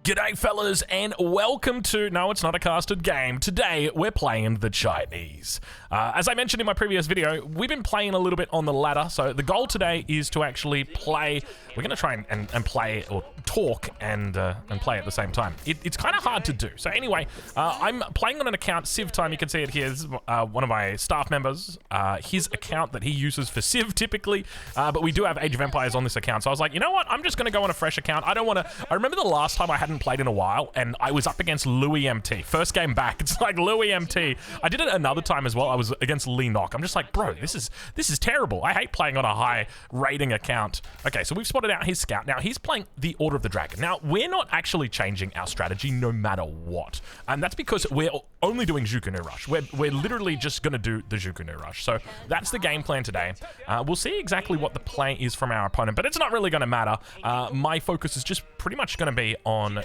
G'day fellas and welcome to, no it's not a casted game, today we're playing the Chinese. As I mentioned in my previous video, we've been playing a little bit on the ladder, so the goal today is to actually play, we're going to try and play, or talk and play at the same time. It's kind of hard to do, so anyway, I'm playing on an account, Civ Time, you can see it here, this is one of my staff members, his account that he uses for Civ typically, but we do have Age of Empires on this account, so I was like, you know what, I'm just going to go on a fresh account. I don't want to, I remember the last time I hadn't played in a while and I was up against Louis MT. First game back, it's like Louis MT. I did it another time as well. I was against Lee Nock. I'm just like, bro, this is terrible. I hate playing on a high rating account. Okay, so we've spotted out his scout. Now he's playing the Order of the Dragon. Now we're not actually changing our strategy no matter what, and that's because we're only doing Zhuku Rush. We're literally just gonna do the Zhuku Rush. So that's the game plan today. We'll see exactly what the play is from our opponent, but it's not really gonna matter. My focus is just pretty much gonna be on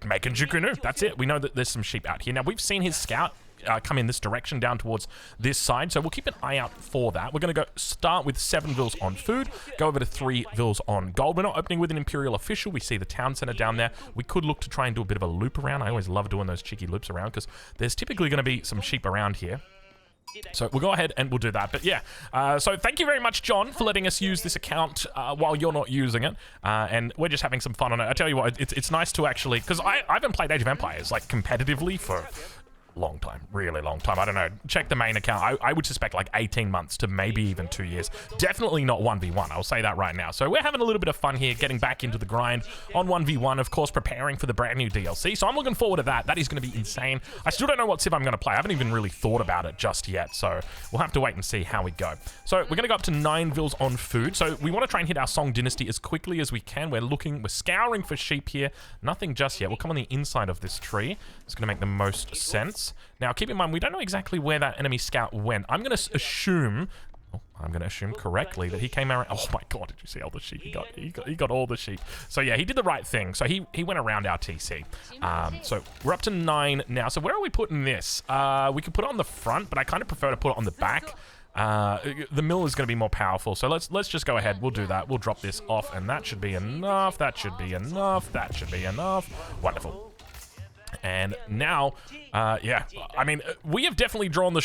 making Zhuku. That's it. We know that there's some sheep out here. Now, we've seen his scout come in this direction down towards this side, so we'll keep an eye out for that. We're going to go start with 7 vils on food, go over to 3 vils on gold. We're not opening with an Imperial official. We see the town center down there. We could look to try and do a bit of a loop around. I always love doing those cheeky loops around because there's typically going to be some sheep around here. So we'll go ahead and we'll do that. But yeah, so thank you very much, John, for letting us use this account while you're not using it. And we're just having some fun on it. I tell you what, it's nice to actually, because I haven't played Age of Empires like competitively for long time, really long time. I don't know, check the main account. I would suspect like 18 months to maybe even 2 years. Definitely not 1v1, I'll say that right now. So we're having a little bit of fun here, getting back into the grind on 1v1, of course, preparing for the brand new DLC. So I'm looking forward to that. That is going to be insane. I still don't know what Civ I'm going to play. I haven't even really thought about it just yet, so we'll have to wait and see how we go. So we're going to go up to 9 vils on food. So we want to try and hit our Song Dynasty as quickly as we can. We're scouring for sheep here. Nothing just yet. We'll come on the inside of this tree. It's going to make the most sense. Now, keep in mind, we don't know exactly where that enemy scout went. I'm going to assume correctly that he came around. Oh my god, did you see all the sheep he got? He got all the sheep. So yeah, he did the right thing. So he went around our TC. So we're up to 9 now. So where are we putting this? We could put it on the front, but I kind of prefer to put it on the back. The mill is going to be more powerful, so let's just go ahead. We'll do that. We'll drop this off, and that should be enough. That should be enough. That should be enough. Wonderful. And now, yeah, I mean, we have definitely drawn the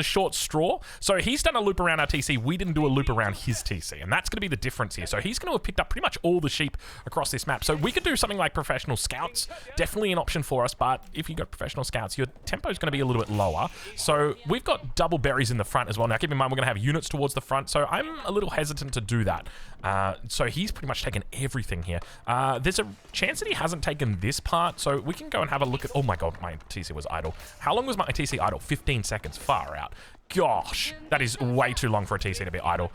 short straw. So he's done a loop around our TC. We didn't do a loop around his TC, and that's going to be the difference here. So he's going to have picked up pretty much all the sheep across this map. So we could do something like professional scouts. Definitely an option for us, but if you got professional scouts, your tempo is going to be a little bit lower. So we've got double berries in the front as well. Now, keep in mind, we're going to have units towards the front, so I'm a little hesitant to do that. So he's pretty much taken everything here. There's a chance that he hasn't taken this part, so we can go and have a look at... Oh my god, my TC was idle. How long was my TC idle? 15 seconds. Far out. Gosh, that is way too long for a TC to be idle.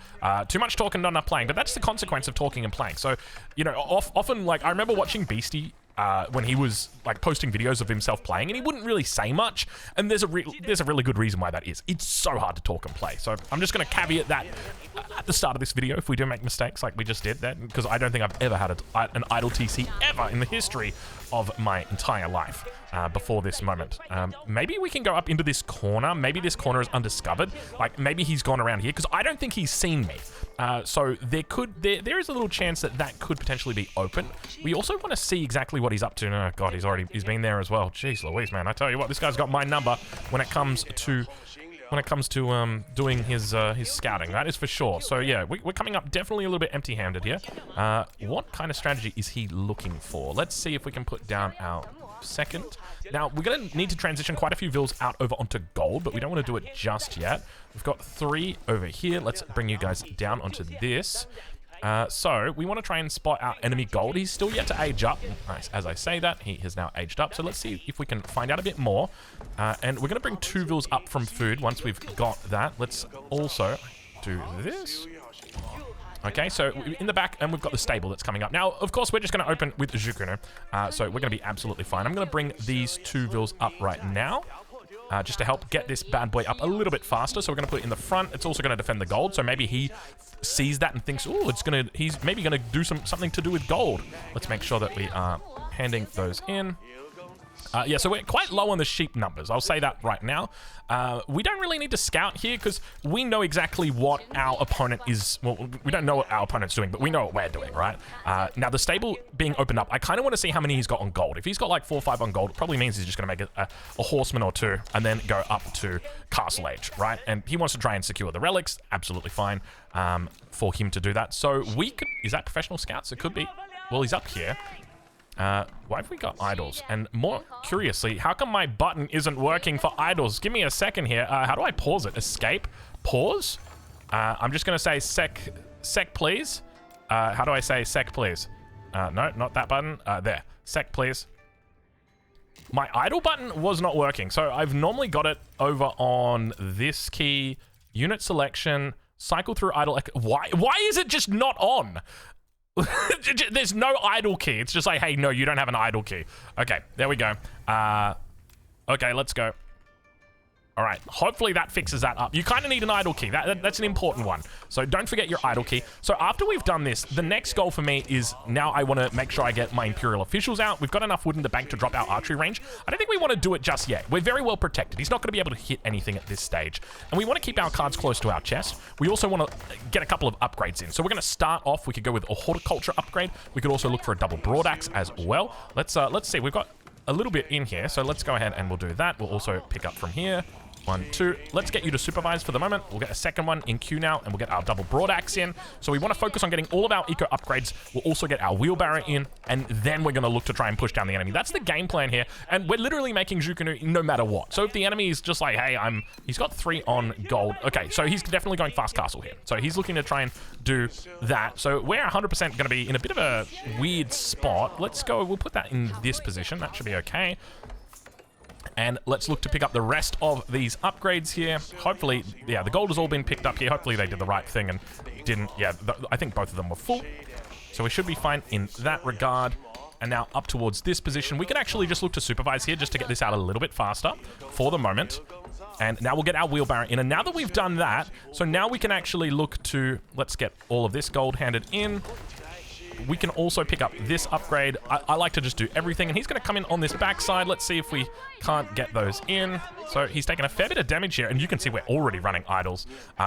Too much talk and not enough playing, but that's the consequence of talking and playing. So, you know, often, like, I remember watching Beastie when he was like posting videos of himself playing, and he wouldn't really say much, and there's a really good reason why that is. It's so hard to talk and play. So I'm just going to caveat that at the start of this video if we do make mistakes like we just did, that because I don't think I've ever had an idle TC ever in the history of my entire life before this moment. Maybe we can go up into this corner. Maybe this corner is undiscovered. Like maybe he's gone around here because I don't think he's seen me. So there is a little chance that could potentially be open. We also want to see exactly what he's up to. Oh god, he's been there as well. Jeez Louise, man, I tell you what, this guy's got my number when it comes to doing his scouting, that is for sure. So yeah, we're coming up definitely a little bit empty-handed here. What kind of strategy is he looking for? Let's see if we can put down our second. Now, we're going to need to transition quite a few vils out over onto gold, but we don't want to do it just yet. We've got 3 over here. Let's bring you guys down onto this. So we want to try and spot our enemy gold. He's still yet to age up. Nice. As I say that, he has now aged up. So let's see if we can find out a bit more. And we're going to bring 2 vils up from food once we've got that. Let's also do this. Okay, so in the back, and we've got the stable that's coming up. Now, of course, we're just going to open with Zhuku. So we're going to be absolutely fine. I'm going to bring these 2 vils up right now. Just to help get this bad boy up a little bit faster. So we're going to put it in the front. It's also going to defend the gold. So maybe he sees that and thinks, oh, he's maybe going to do something to do with gold. Let's make sure that we are handing those in. Yeah, so we're quite low on the sheep numbers. I'll say that right now. We don't really need to scout here because we know exactly what our opponent is. Well, we don't know what our opponent's doing, but we know what we're doing, right? Now, the stable being opened up, I kind of want to see how many he's got on gold. If he's got like 4 or 5 on gold, it probably means he's just going to make a horseman or 2 and then go up to castle age, right? And he wants to try and secure the relics. Absolutely fine for him to do that. So we could... Is that professional scouts? It could be. Well, he's up here. Why have we got idols? And more curiously, how come my button isn't working for idols? Give me a second here. How do I pause it? Escape? Pause? I'm just going to say sec please. How do I say sec please? No, not that button. There. Sec please. My idle button was not working. So I've normally got it over on this key, unit selection, cycle through idle. Why is it just not on? There's no idle key. It's just like, hey, no, you don't have an idle key. Okay, there we go. Okay, let's go. All right, hopefully that fixes that up. You kind of need an idle key. That's an important one. So don't forget your idle key. So after we've done this, the next goal for me is now I want to make sure I get my Imperial officials out. We've got enough wood in the bank to drop our archery range. I don't think we want to do it just yet. We're very well protected. He's not going to be able to hit anything at this stage. And we want to keep our cards close to our chest. We also want to get a couple of upgrades in. So we're going to start off. We could go with a horticulture upgrade. We could also look for a double broadaxe as well. Let's see. We've got a little bit in here. So let's go ahead and we'll do that. We'll also pick up from here. 1, 2. Let's get you to supervise for the moment. We'll get a second one in queue now, and we'll get our double broadaxe in. So we want to focus on getting all of our eco upgrades. We'll also get our wheelbarrow in, and then we're going to look to try and push down the enemy. That's the game plan here, and we're literally making Zhukunu no matter what. So if the enemy is just like, hey, he's got 3 on gold. Okay, so he's definitely going fast castle here. So he's looking to try and do that. So we're 100% going to be in a bit of a weird spot. Let's go. We'll put that in this position. That should be okay. And let's look to pick up the rest of these upgrades here. Hopefully, yeah, the gold has all been picked up here. Hopefully they did the right thing and didn't. Yeah, I think both of them were full. So we should be fine in that regard. And now up towards this position, we can actually just look to supervise here just to get this out a little bit faster for the moment. And now we'll get our wheelbarrow in. And now that we've done that, so now we can actually look to, let's get all of this gold handed in. We can also pick up this upgrade. I like to just do everything, and he's going to come in on this backside. Let's see if we can't get those in. So he's taken a fair bit of damage here, and you can see we're already running idols,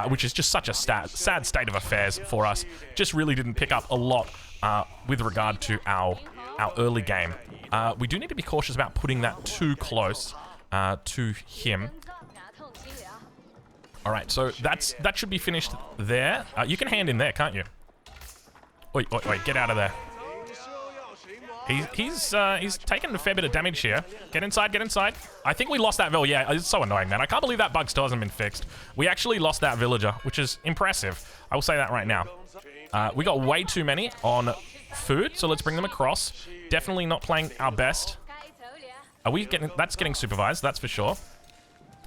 which is just such a sad state of affairs for us. Just really didn't pick up a lot with regard to our early game. We do need to be cautious about putting that too close to him. All right, so that should be finished there. You can hand in there, can't you? Wait, get out of there. He's taken a fair bit of damage here. Get inside, get inside. I think we lost that villager. Yeah, it's so annoying, man. I can't believe that bug still hasn't been fixed. We actually lost that villager, which is impressive. I will say that right now. We got way too many on food, so let's bring them across. Definitely not playing our best. Are we getting... That's getting supervised, that's for sure.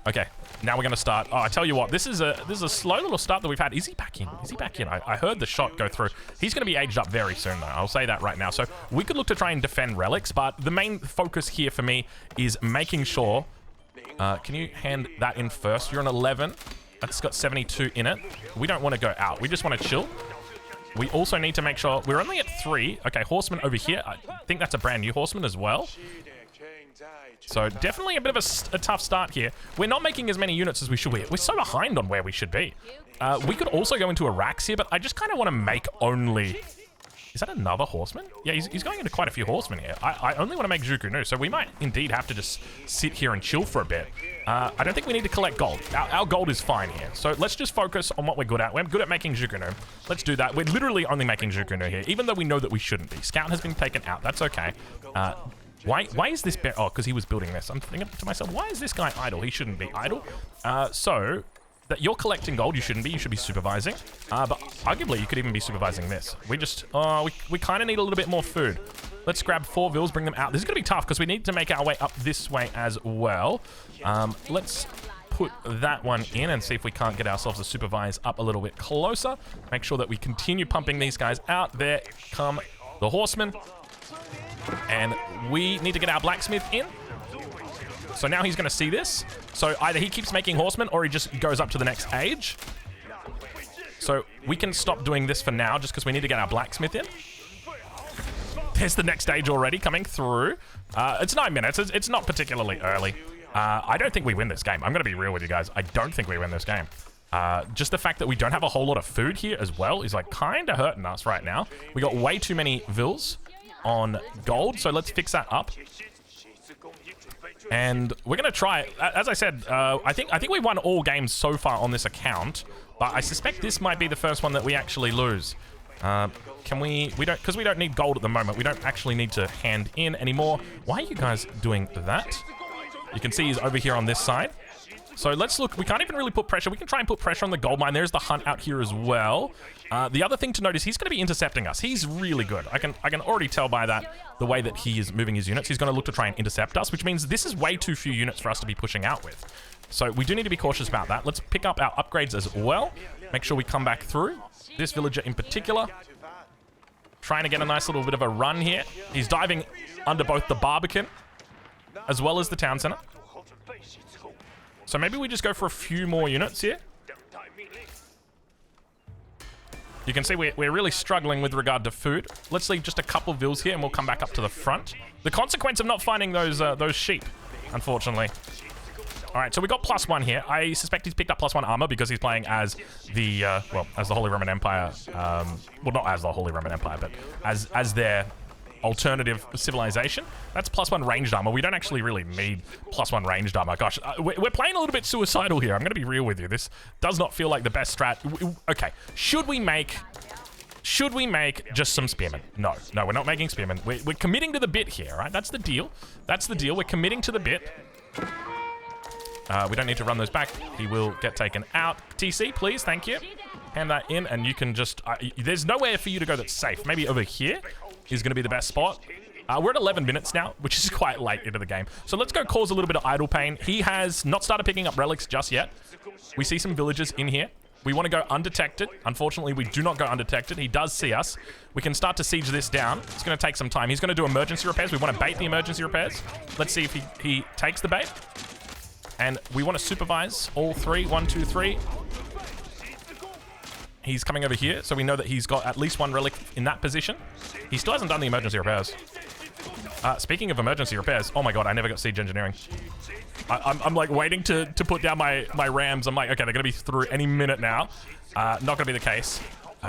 Okay, now we're going to start. Oh, I tell you what, this is a slow little start that we've had. Is he back in? Is he back in? I heard the shot go through. He's going to be aged up very soon, though. I'll say that right now. So we could look to try and defend relics, but the main focus here for me is making sure... can you hand that in first? You're on 11. That's got 72 in it. We don't want to go out. We just want to chill. We also need to make sure... We're only at 3. Okay, horseman over here. I think that's a brand new horseman as well. So definitely a bit of a tough start here. We're not making as many units as we should. We're so behind on where we should be. We could also go into a Rax here, but I just kind of want to make only... Is that another horseman? Yeah, he's going into quite a few horsemen here. I only want to make Zhukunu, so we might indeed have to just sit here and chill for a bit. I don't think we need to collect gold. Our gold is fine here. So let's just focus on what we're good at. We're good at making Zhukunu. Let's do that. We're literally only making Zhukunu here, even though we know that we shouldn't be. Scout has been taken out. That's okay. Why is this bear? Oh, because he was building this. I'm thinking to myself, why is this guy idle? He shouldn't be idle. So that you're collecting gold, you shouldn't be. You should be supervising. But arguably, you could even be supervising this. We just, we kind of need a little bit more food. Let's grab 4 vills, bring them out. This is going to be tough because we need to make our way up this way as well. Let's put that one in and see if we can't get ourselves a supervise up a little bit closer. Make sure that we continue pumping these guys out. There come the horsemen. And we need to get our blacksmith in. So now he's going to see this. So either he keeps making horsemen or he just goes up to the next age. So we can stop doing this for now just because we need to get our blacksmith in. there's the next stage already coming through. It's 9 minutes. It's not particularly early. I don't think we win this game. I'm going to be real with you guys. I don't think we win this game. Just the fact that we don't have a whole lot of food here as well is like kind of hurting us right now. We got way too many vils on gold, so let's fix that up. And we're going to try, as I said, I think we won all games so far on this account, but I suspect this might be the first one that we actually lose. Can we don't, because we don't need gold at the moment. We don't actually need to hand in anymore. Why are you guys doing that? You can see he's over here on this side. So let's look. We can't even really put pressure. We can try and put pressure on the gold mine. There's the hunt out here as well. The other thing to note is he's going to be intercepting us. He's really good. I can already tell by that, the way that he is moving his units. He's going to look to try and intercept us, which means this is way too few units for us to be pushing out with. So we do need to be cautious about that. Let's pick up our upgrades as well. Make sure we come back through. This villager in particular, trying to get a nice little bit of a run here. He's diving under both the Barbican as well as the town center. So maybe we just go for a few more units here. You can see we're really struggling with regard to food. Let's leave just a couple of vills here and we'll come back up to the front. The consequence of not finding those sheep, unfortunately. All right, so we got +1 here. I suspect he's picked up +1 armor because he's playing as the, as the Holy Roman Empire. Well, not as the Holy Roman Empire, but as their alternative civilization. That's +1 ranged armor. We don't actually really need +1 ranged armor. Gosh, we're playing a little bit suicidal here. I'm going to be real with you. This does not feel like the best strat. Okay, should we make just some spearmen? No, we're not making spearmen. We're committing to the bit here, right? That's the deal. That's the deal. We're committing to the bit. We don't need to run those back. He will get taken out. TC, please. Thank you. Hand that in, and you can just... there's nowhere for you to go that's safe. Maybe over here is going to be the best spot. We're at 11 minutes now, which is quite late into the game. So let's go cause a little bit of idle pain. He has not started picking up relics just yet. We see some villagers in here. We want to go undetected. Unfortunately, we do not go undetected. He does see us. We can start to siege this down. It's going to take some time. He's going to do emergency repairs. We want to bait the emergency repairs. Let's see if he takes the bait. And we want to supervise all three. 1, 2, 3. He's coming over here, so we know that he's got at least one relic in that position. He still hasn't done the emergency repairs. Speaking of emergency repairs, oh my god, I never got siege engineering. I'm like waiting to put down my rams. I'm like, okay, they're going to be through any minute now. Not going to be the case.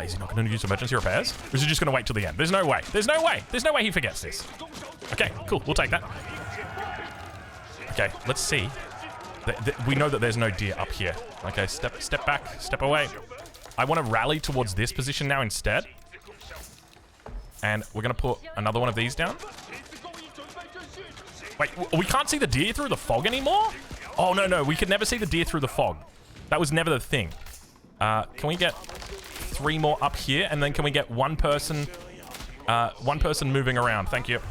Is he not going to use emergency repairs? Or is he just going to wait till the end? There's no way. There's no way. There's no way he forgets this. Okay, cool. We'll take that. Okay, let's see. We know that there's no deer up here. Okay, step back, step away. I want to rally towards this position now instead. And we're going to put another one of these down. Wait, we can't see the deer through the fog anymore? Oh, no. We could never see the deer through the fog. That was never the thing. Can we get 3 more up here? And then can we get one person moving around? Thank you.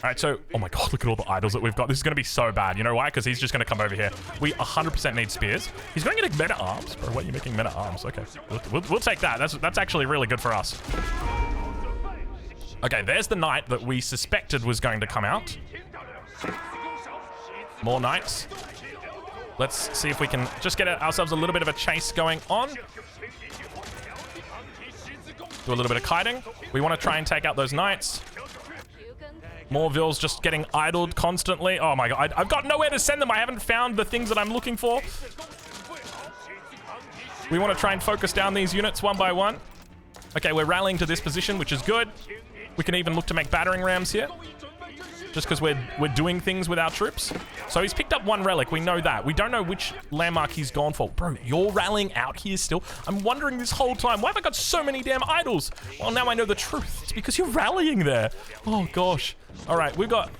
All right, so, oh my god, look at all the idols that we've got. This is going to be so bad. You know why? Because he's just going to come over here. We 100% need spears. He's going to get meta arms. Bro, what are you making meta arms? Okay, we'll take that. That's actually really good for us. Okay, there's the knight that we suspected was going to come out. More knights. Let's see if we can just get ourselves a little bit of a chase going on. Do a little bit of kiting. We want to try and take out those knights. More vills just getting idled constantly. Oh my god, I've got nowhere to send them. I haven't found the things that I'm looking for. We want to try and focus down these units one by one. Okay, we're rallying to this position, which is good. We can even look to make battering rams here. Just because we're doing things with our troops. So he's picked up 1 relic, we know that. We don't know which landmark he's gone for. Bro, you're rallying out here still? I'm wondering this whole time, why have I got so many damn idols? Well, now I know the truth. It's because you're rallying there. Oh gosh. All right, we got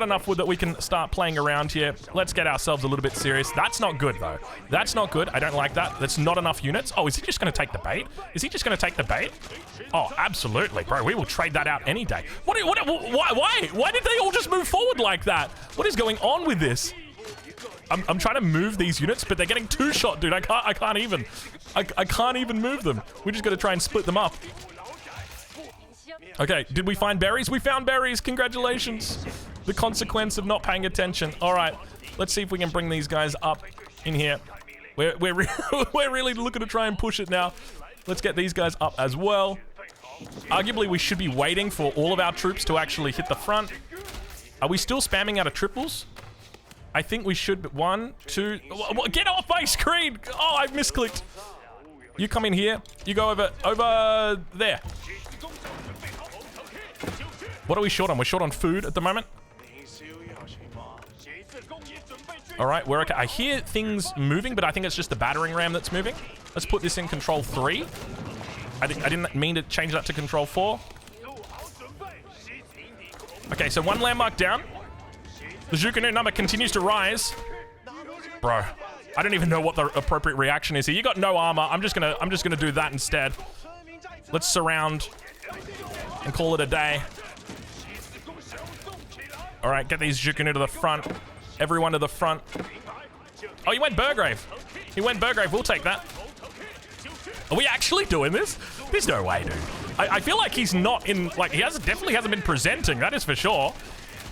enough wood that we can start playing around here. Let's get ourselves a little bit serious. That's not good though. That's not good. I don't like that. That's not enough units. Oh, is he just going to take the bait? Is he just going to take the bait? Oh, absolutely, bro. We will trade that out any day. Why did they all just move forward like that? What is going on with this? I'm trying to move these units, but they're getting 2-shot, dude. I can't even move them. We just got to try and split them up. Okay, did we find berries? We found berries. Congratulations. The consequence of not paying attention. All right, let's see if we can bring these guys up in here. We're really looking to try and push it now. Let's get these guys up as well. Arguably, we should be waiting for all of our troops to actually hit the front. Are we still spamming out of triples? I think we should. 1, 2... Get off my screen! Oh, I misclicked. You come in here. You go over there. What are we short on? We're short on food at the moment. All right, we're okay. I hear things moving, but I think it's just the battering ram that's moving. Let's put this in control 3. I didn't mean to change that to control 4. Okay, so 1 landmark down. The Zhukanur number continues to rise. Bro, I don't even know what the appropriate reaction is here. You got no armor. I'm just gonna do that instead. Let's surround and call it a day. All right, get these Zhukanur to the front. Everyone to the front. Oh, he went Burgrave. He went Burgrave. We'll take that. Are we actually doing this? There's no way, dude. I feel like he's not in, like, definitely hasn't been presenting, that is for sure.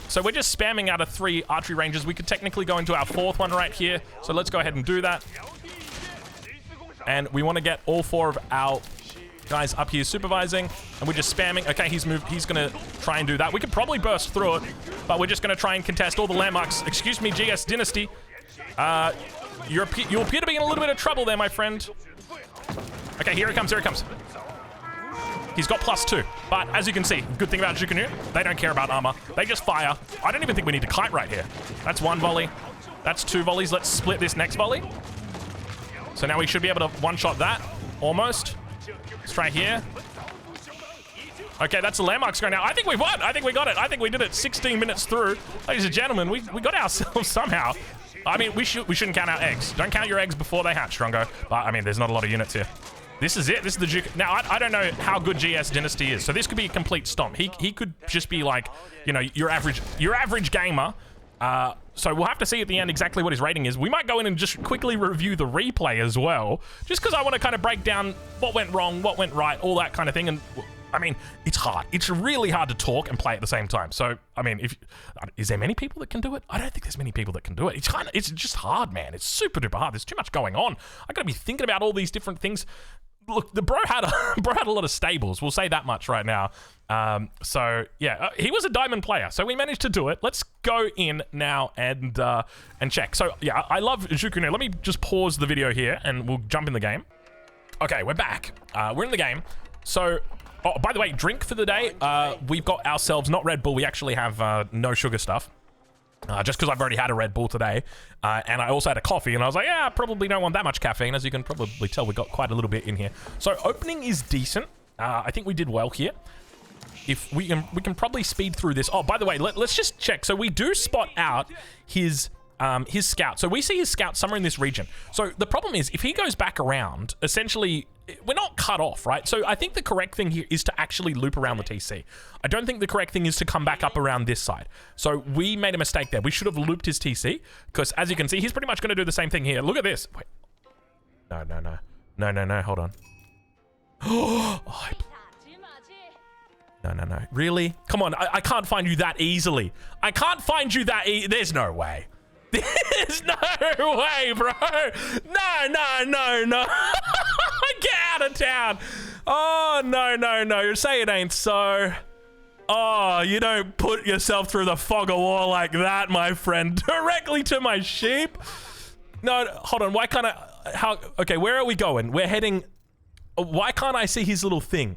So we're just spamming out of 3 archery ranges. We could technically go into our 4th one right here. So let's go ahead and do that. And we want to get all 4 of our guys up here supervising. And we're just spamming. Okay, he's moved. He's going to try and do that. We could probably burst through it, but we're just going to try and contest all the landmarks. Excuse me, GS Dynasty. You appear to be in a little bit of trouble there, my friend. Okay, here it comes, here it comes. He's got +2, but as you can see, good thing about Zhukanur, they don't care about armor. They just fire. I don't even think we need to kite right here. That's 1 volley. That's 2 volleys. Let's split this next volley. So now we should be able to one-shot that, almost. Let's try here. Okay, that's the landmarks going now. I think we won. I think we got it. I think we did it 16 minutes through. Ladies and gentlemen, we got ourselves somehow. I mean, we shouldn't count our eggs. Don't count your eggs before they hatch, Strongo. But, I mean, there's not a lot of units here. This is it. This is the Duke. Now, I don't know how good GS Dynasty is, so this could be a complete stomp. He could just be like, you know, your average gamer. So we'll have to see at the end exactly what his rating is. We might go in and just quickly review the replay as well, just because I want to kind of break down what went wrong, what went right, all that kind of thing. And I mean, it's hard. It's really hard to talk and play at the same time. So, I mean, is there many people that can do it? I don't think there's many people that can do it. It's just hard, man. It's super duper hard. There's too much going on. I got to be thinking about all these different things. Look, the bro had a lot of stables. We'll say that much right now. So yeah, he was a diamond player, so we managed to do it. Let's go in now and check. So yeah, I love Zhukanur. Let me just pause the video here and we'll jump in the game. Okay, we're back. We're in the game. So, oh, by the way, drink for the day. We've got ourselves not Red Bull. We actually have no sugar stuff. Just because I've already had a Red Bull today, and I also had a coffee, and I was like, yeah, I probably don't want that much caffeine. As you can probably tell, we got quite a little bit in here. So opening is decent. I think we did well here. If we can probably speed through this. Oh, by the way, let's just check. So we do spot out his scout. So we see his scout somewhere in this region. So the problem is, if he goes back around, essentially, we're not cut off, right? So I think the correct thing here is to actually loop around the TC. I don't think the correct thing is to come back up around this side. So we made a mistake there. We should have looped his TC, because as you can see, he's pretty much going to do the same thing here. Look at this. Wait. No, hold on. No. Really? Come on, I can't find you that easily. I can't find you that there's no way. There's no way, bro. No. Get out of town. Oh, no. You say it ain't so. Oh, you don't put yourself through the fog of war like that, my friend. Directly to my sheep. No, hold on. Why can't I... Okay, where are we going? We're heading... Why can't I see his little thing?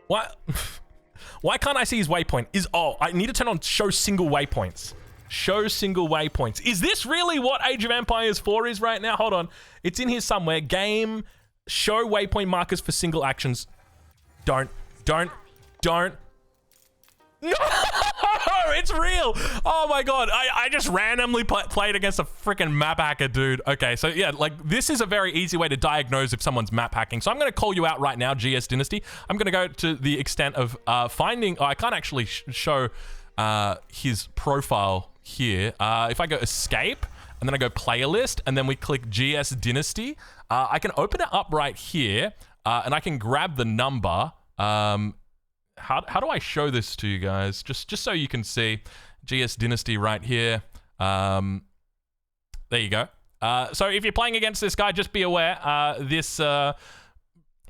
What? Why can't I see his waypoint? Oh, I need to turn on show single waypoints. Show single waypoints. Is this really what Age of Empires 4 is right now? Hold on. It's in here somewhere. Game, show waypoint markers for single actions. Don't. No! It's real! Oh my god, I just randomly played against a freaking map hacker, dude. Okay, so yeah, like, this is a very easy way to diagnose if someone's map hacking. So I'm gonna call you out right now, GS Dynasty. I'm gonna go to the extent of finding... Oh, I can't actually show his profile here. If I go escape, and then I go playlist, and then we click GS Dynasty, I can open it up right here, and I can grab the number. How do I show this to you guys? Just so you can see GS Dynasty right here. There you go. So if you're playing against this guy, just be aware,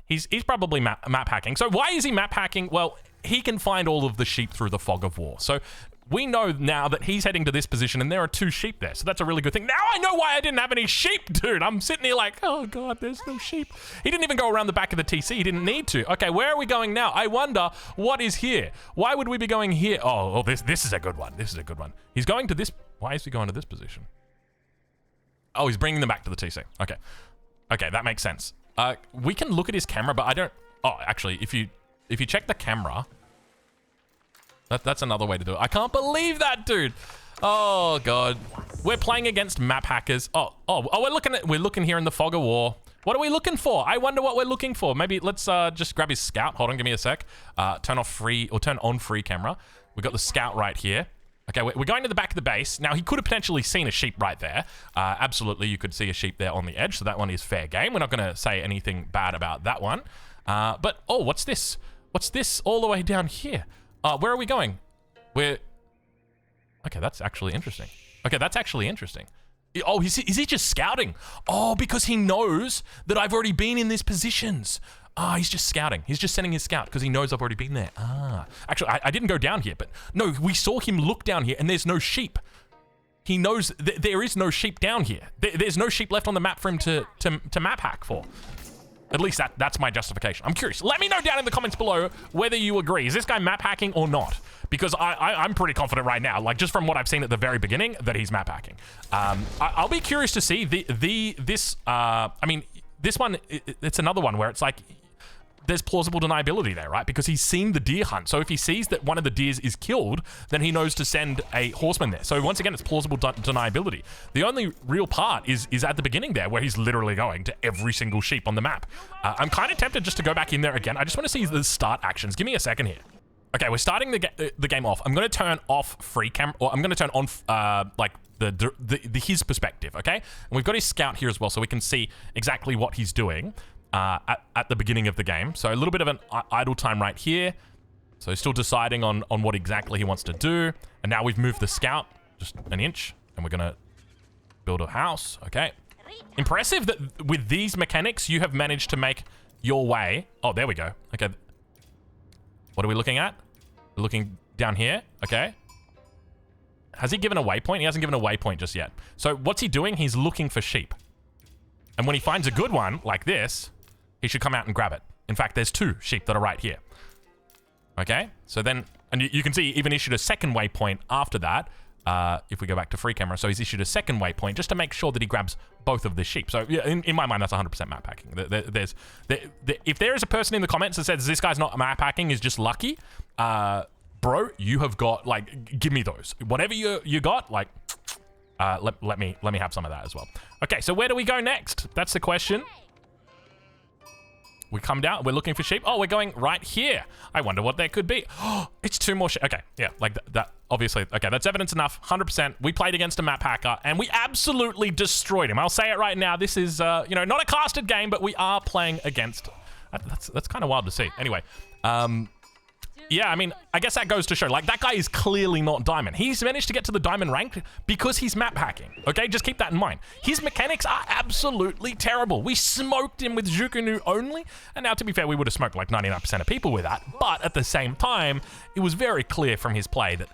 He's probably map hacking. So why is he map hacking? Well, he can find all of the sheep through the fog of war. So we know now that he's heading to this position and there are 2 sheep there. So that's a really good thing. Now I know why I didn't have any sheep, dude. I'm sitting here like, oh God, there's no sheep. He didn't even go around the back of the TC. He didn't need to. Okay, where are we going now? I wonder what is here. Why would we be going here? Oh, this is a good one. This is a good one. He's going to this. Why is he going to this position? Oh, he's bringing them back to the TC. Okay. Okay, that makes sense. We can look at his camera, but I don't... Oh, actually, if you check the camera... That's another way to do it. I can't believe that, dude. Oh, God. We're playing against map hackers. Oh, we're looking here in the fog of war. What are we looking for? I wonder what we're looking for. Maybe let's just grab his scout. Hold on, give me a sec. Turn on free camera. We got the scout right here. Okay, we're going to the back of the base. Now, he could have potentially seen a sheep right there. Absolutely, you could see a sheep there on the edge, so that one is fair game. We're not going to say anything bad about that one. But, oh, what's this? What's this all the way down here? Where are we going? Okay, that's actually interesting. Okay, that's actually interesting. Oh, is he just scouting? Oh, because he knows that I've already been in these positions. He's just scouting. He's just sending his scout because he knows I've already been there. Actually, I didn't go down here, but no, we saw him look down here and there's no sheep. He knows there is no sheep down here. There's no sheep left on the map for him to map hack for. At least that's my justification. I'm curious. Let me know down in the comments below whether you agree. Is this guy map hacking or not? Because I'm pretty confident right now, like just from what I've seen at the very beginning, that he's map hacking. I'll be curious to see this one, it's another one where it's like, there's plausible deniability there, right? Because he's seen the deer hunt. So if he sees that one of the deers is killed, then he knows to send a horseman there. So once again, it's plausible deniability. The only real part is at the beginning there, where he's literally going to every single sheep on the map. I'm kind of tempted just to go back in there again. I just want to see the start actions. Give me a second here. Okay, we're starting the game off. I'm going to turn off free camera, or I'm going to turn on like his perspective, okay? And we've got his scout here as well, so we can see exactly what he's doing. At the beginning of the game. So a little bit of an idle time right here. So he's still deciding on what exactly he wants to do. And now we've moved the scout just an inch. And we're going to build a house. Okay. Impressive that with these mechanics, you have managed to make your way. Oh, there we go. Okay. What are we looking at? We're looking down here. Okay. Has he given a waypoint? He hasn't given a waypoint just yet. So what's he doing? He's looking for sheep. And when he finds a good one like this, he should come out and grab it. In fact, there's 2 sheep that are right here. Okay, so then, and you can see he even issued a second waypoint after that. If we go back to free camera, so he's issued a second waypoint just to make sure that he grabs both of the sheep. So yeah, in my mind, that's 100% map hacking. If there is a person in the comments that says this guy's not map hacking, is just lucky, bro, you have got, like, give me those. Whatever you got, like, let me have some of that as well. Okay, so where do we go next? That's the question. We come down, we're looking for sheep. Oh, we're going right here. I wonder what that could be. Oh, it's 2 more sheep. Okay, yeah, like that, obviously. Okay, that's evidence enough, 100%. We played against a map hacker, and we absolutely destroyed him. I'll say it right now. This is, not a casted game, but we are playing against... That's kind of wild to see. Anyway, yeah, I mean, I guess that goes to show, like, that guy is clearly not diamond. He's managed to get to the diamond rank because he's map hacking, okay? Just keep that in mind. His mechanics are absolutely terrible. We smoked him with Zhukunu only, and now, to be fair, we would have smoked like 99% of people with that, but at the same time, it was very clear from his play that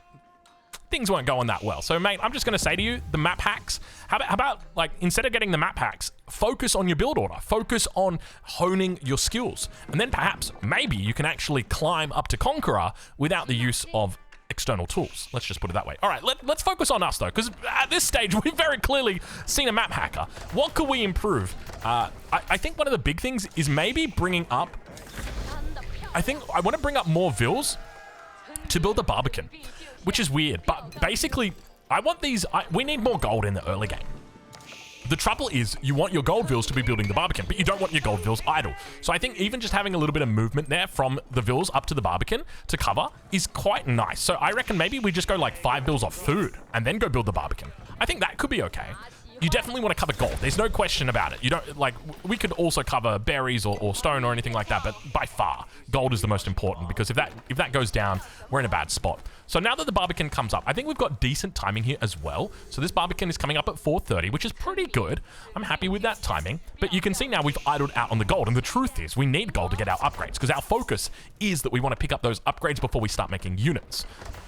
things weren't going that well. So, mate, I'm just going to say to you, the map hacks, how about, like, instead of getting the map hacks, focus on your build order. Focus on honing your skills. And then perhaps, maybe, you can actually climb up to Conqueror without the use of external tools. Let's just put it that way. All right, let's focus on us, though, because at this stage, we've very clearly seen a map hacker. What could we improve? I think one of the big things is maybe bringing up... I think I want to bring up more vills to build the Barbican. Which is weird, but basically, I want these... we need more gold in the early game. The trouble is, you want your gold vills to be building the Barbican, but you don't want your gold vills idle. So I think even just having a little bit of movement there from the vills up to the Barbican to cover is quite nice. So I reckon maybe we just go like 5 bills off food and then go build the Barbican. I think that could be okay. You definitely want to cover gold. There's no question about it. You don't, like, we could also cover berries or stone or anything like that, but by far, gold is the most important, because if that goes down, we're in a bad spot. So now that the Barbican comes up, I think we've got decent timing here as well. So this Barbican is coming up at 4:30, which is pretty good. I'm happy with that timing. But you can see now we've idled out on the gold. And the truth is we need gold to get our upgrades because our focus is that we want to pick up those upgrades before we start making units.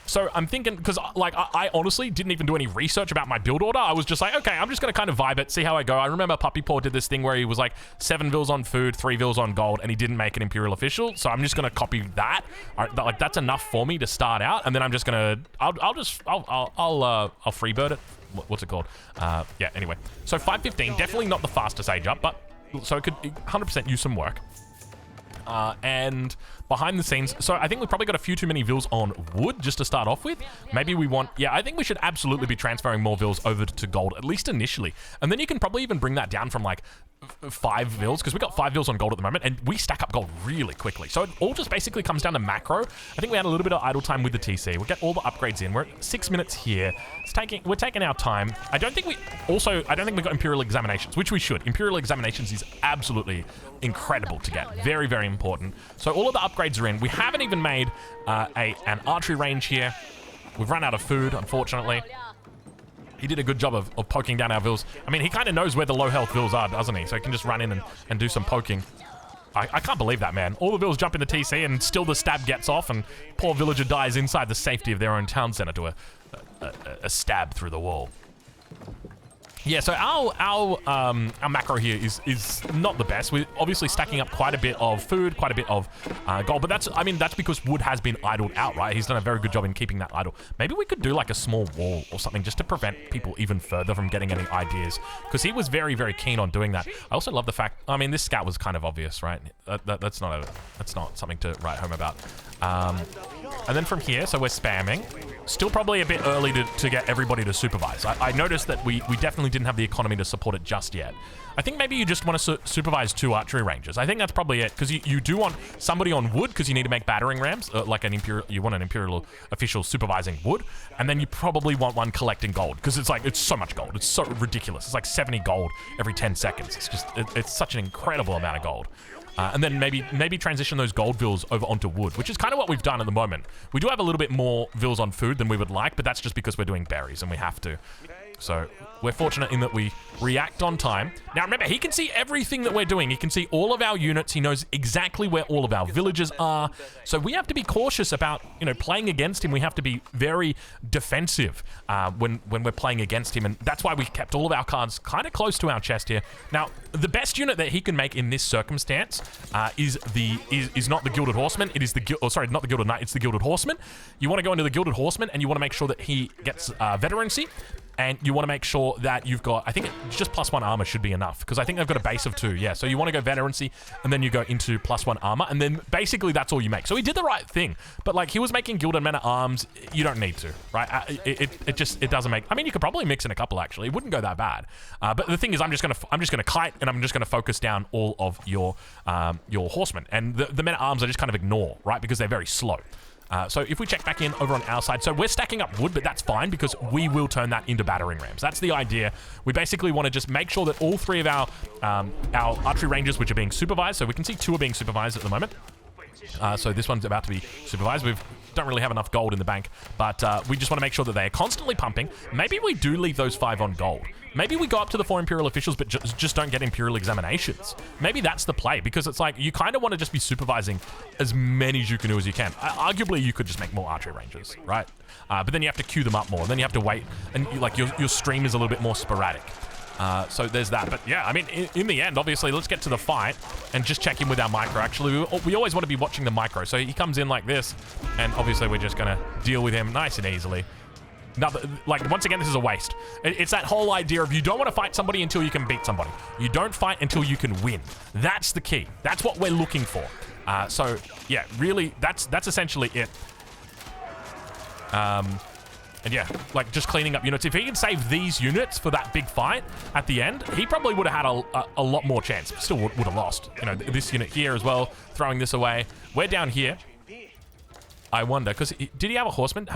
So I'm thinking, because like I honestly didn't even do any research about my build order. I was just like, okay, I'm just going to kind of vibe it, see how I go. I remember Puppy Paw did this thing where he was like 7 vils on food, 3 vils on gold, and he didn't make an Imperial official. So I'm just going to copy that. Like that's enough for me to start out, and then I'm just going to, I'll freebird it. What's it called? Yeah. Anyway, so 5:15, definitely not the fastest age up, but so it could 100% use some work. And behind the scenes, so I think we've probably got a few too many vils on wood just to start off with. Maybe we want, yeah, I think we should absolutely be transferring more vils over to gold, at least initially. And then you can probably even bring that down from like 5 vils, because we've got 5 vils on gold at the moment, and we stack up gold really quickly. So it all just basically comes down to macro. I think we had a little bit of idle time with the TC. We'll get all the upgrades in. We're at 6 minutes here. We're taking our time. I don't think we've got Imperial Examinations, which we should. Imperial Examinations is absolutely incredible to get. Very, very important. So all of the upgrades are in. We haven't even made an archery range here. We've run out of food, unfortunately. He did a good job of poking down our vils. I mean, he kind of knows where the low health vils are, doesn't he? So he can just run in and do some poking. I can't believe that, man. All the vils jump in the TC and still the stab gets off and poor villager dies inside the safety of their own town center to a stab through the wall. Yeah, so our macro here is not the best. We're obviously stacking up quite a bit of food, quite a bit of gold, but that's because wood has been idled out, right? He's done a very good job in keeping that idle. Maybe we could do like a small wall or something just to prevent people even further from getting any ideas, because he was very, very keen on doing that. I also love the fact, I mean, this scout was kind of obvious, right? That's not something to write home about. And then from here, so we're spamming. Still probably a bit early to get everybody to supervise. I noticed that we definitely didn't have the economy to support it just yet. I think maybe you just want to supervise 2 archery ranges. I think that's probably it, because you do want somebody on wood, because you need to make battering rams, like you want an Imperial official supervising wood, and then you probably want one collecting gold, because it's so much gold. It's so ridiculous. It's like 70 gold every 10 seconds. It's just, it's such an incredible amount of gold. And then maybe transition those gold vils over onto wood, which is kind of what we've done at the moment. We do have a little bit more vils on food than we would like, but that's just because we're doing berries and we have to. So we're fortunate in that we react on time. Now remember, he can see everything that we're doing. He can see all of our units. He knows exactly where all of our villages are. So we have to be cautious about, playing against him. We have to be very defensive when we're playing against him. And that's why we kept all of our cards kind of close to our chest here. Now, the best unit that he can make in this circumstance is not the Gilded Horseman. It is not the Gilded Knight. It's the Gilded Horseman. You want to go into the Gilded Horseman and you want to make sure that he gets veterancy. And you want to make sure that you've got, I think just +1 armor should be enough, because I think they've got a base of 2. Yeah, so you want to go veterancy, and then you go into +1 armor, and then basically that's all you make. So he did the right thing, but like he was making Gilded Men at Arms. You don't need to, right? It doesn't make. I mean, you could probably mix in a couple actually. It wouldn't go that bad. But the thing is, I'm just gonna kite, and I'm just gonna focus down all of your horsemen, and the Men at Arms I just kind of ignore, right? Because they're very slow. So if we check back in over on our side, so we're stacking up wood, but that's fine because we will turn that into battering rams. That's the idea. We basically want to just make sure that all 3 of our archery ranges, which are being supervised, so we can see 2 are being supervised at the moment. So this one's about to be supervised. We don't really have enough gold in the bank, but we just want to make sure that they are constantly pumping. Maybe we do leave those 5 on gold. Maybe we go up to the 4 Imperial officials, but just don't get Imperial examinations. Maybe that's the play, because it's like you kind of want to just be supervising as many Jukunu as you can. Arguably, you could just make more archery ranges, right? But then you have to queue them up more, and then you have to wait, and your stream is a little bit more sporadic. So there's that. But yeah, I mean, in the end, obviously, let's get to the fight and just check in with our micro. Actually, we always want to be watching the micro. So he comes in like this, and obviously we're just going to deal with him nice and easily. Once again, this is a waste. It's that whole idea of you don't want to fight somebody until you can beat somebody. You don't fight until you can win. That's the key. That's what we're looking for. So yeah, really, that's essentially it. And yeah, like just cleaning up units. If he can save these units for that big fight at the end, he probably would have had a lot more chance. Still would have lost. This unit here as well, throwing this away. We're down here. I wonder, because did he have a horseman?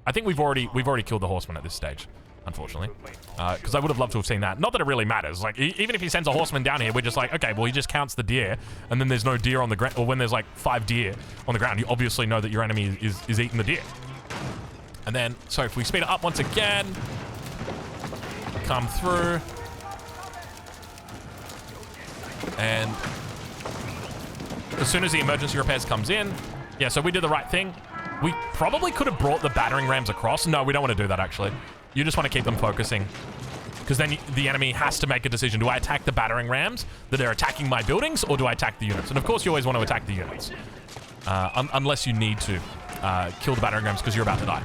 I think we've already killed the horseman at this stage, unfortunately. Because I would have loved to have seen that. Not that it really matters. Like, even if he sends a horseman down here, we're just like, okay, well, he just counts the deer, and then there's no deer on the ground, or when there's like 5 deer on the ground, you obviously know that your enemy is eating the deer. And then, so if we speed it up once again, come through. And as soon as the emergency repairs comes in, yeah, so we did the right thing. We probably could have brought the battering rams across. No, we don't want to do that, actually. You just want to keep them focusing. Because then the enemy has to make a decision. Do I attack the battering rams that are attacking my buildings, or do I attack the units? And of course, you always want to attack the units. Unless you need to kill the battering rams because you're about to die.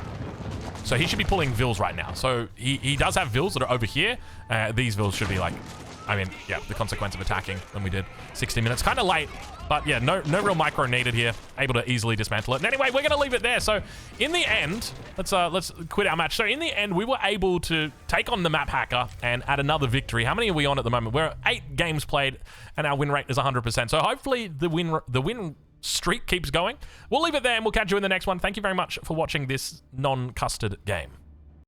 So he should be pulling vills right now. So he does have vills that are over here. These vills should be like, I mean, yeah, the consequence of attacking than we did. 60 minutes, kind of late. But yeah, no real micro needed here. Able to easily dismantle it. And anyway, we're going to leave it there. So in the end, let's quit our match. So in the end, we were able to take on the map hacker and add another victory. How many are we on at the moment? We're 8 games played and our win rate is 100%. So hopefully the win streak keeps going. We'll leave it there and we'll catch you in the next one. Thank you very much for watching this non-custard game.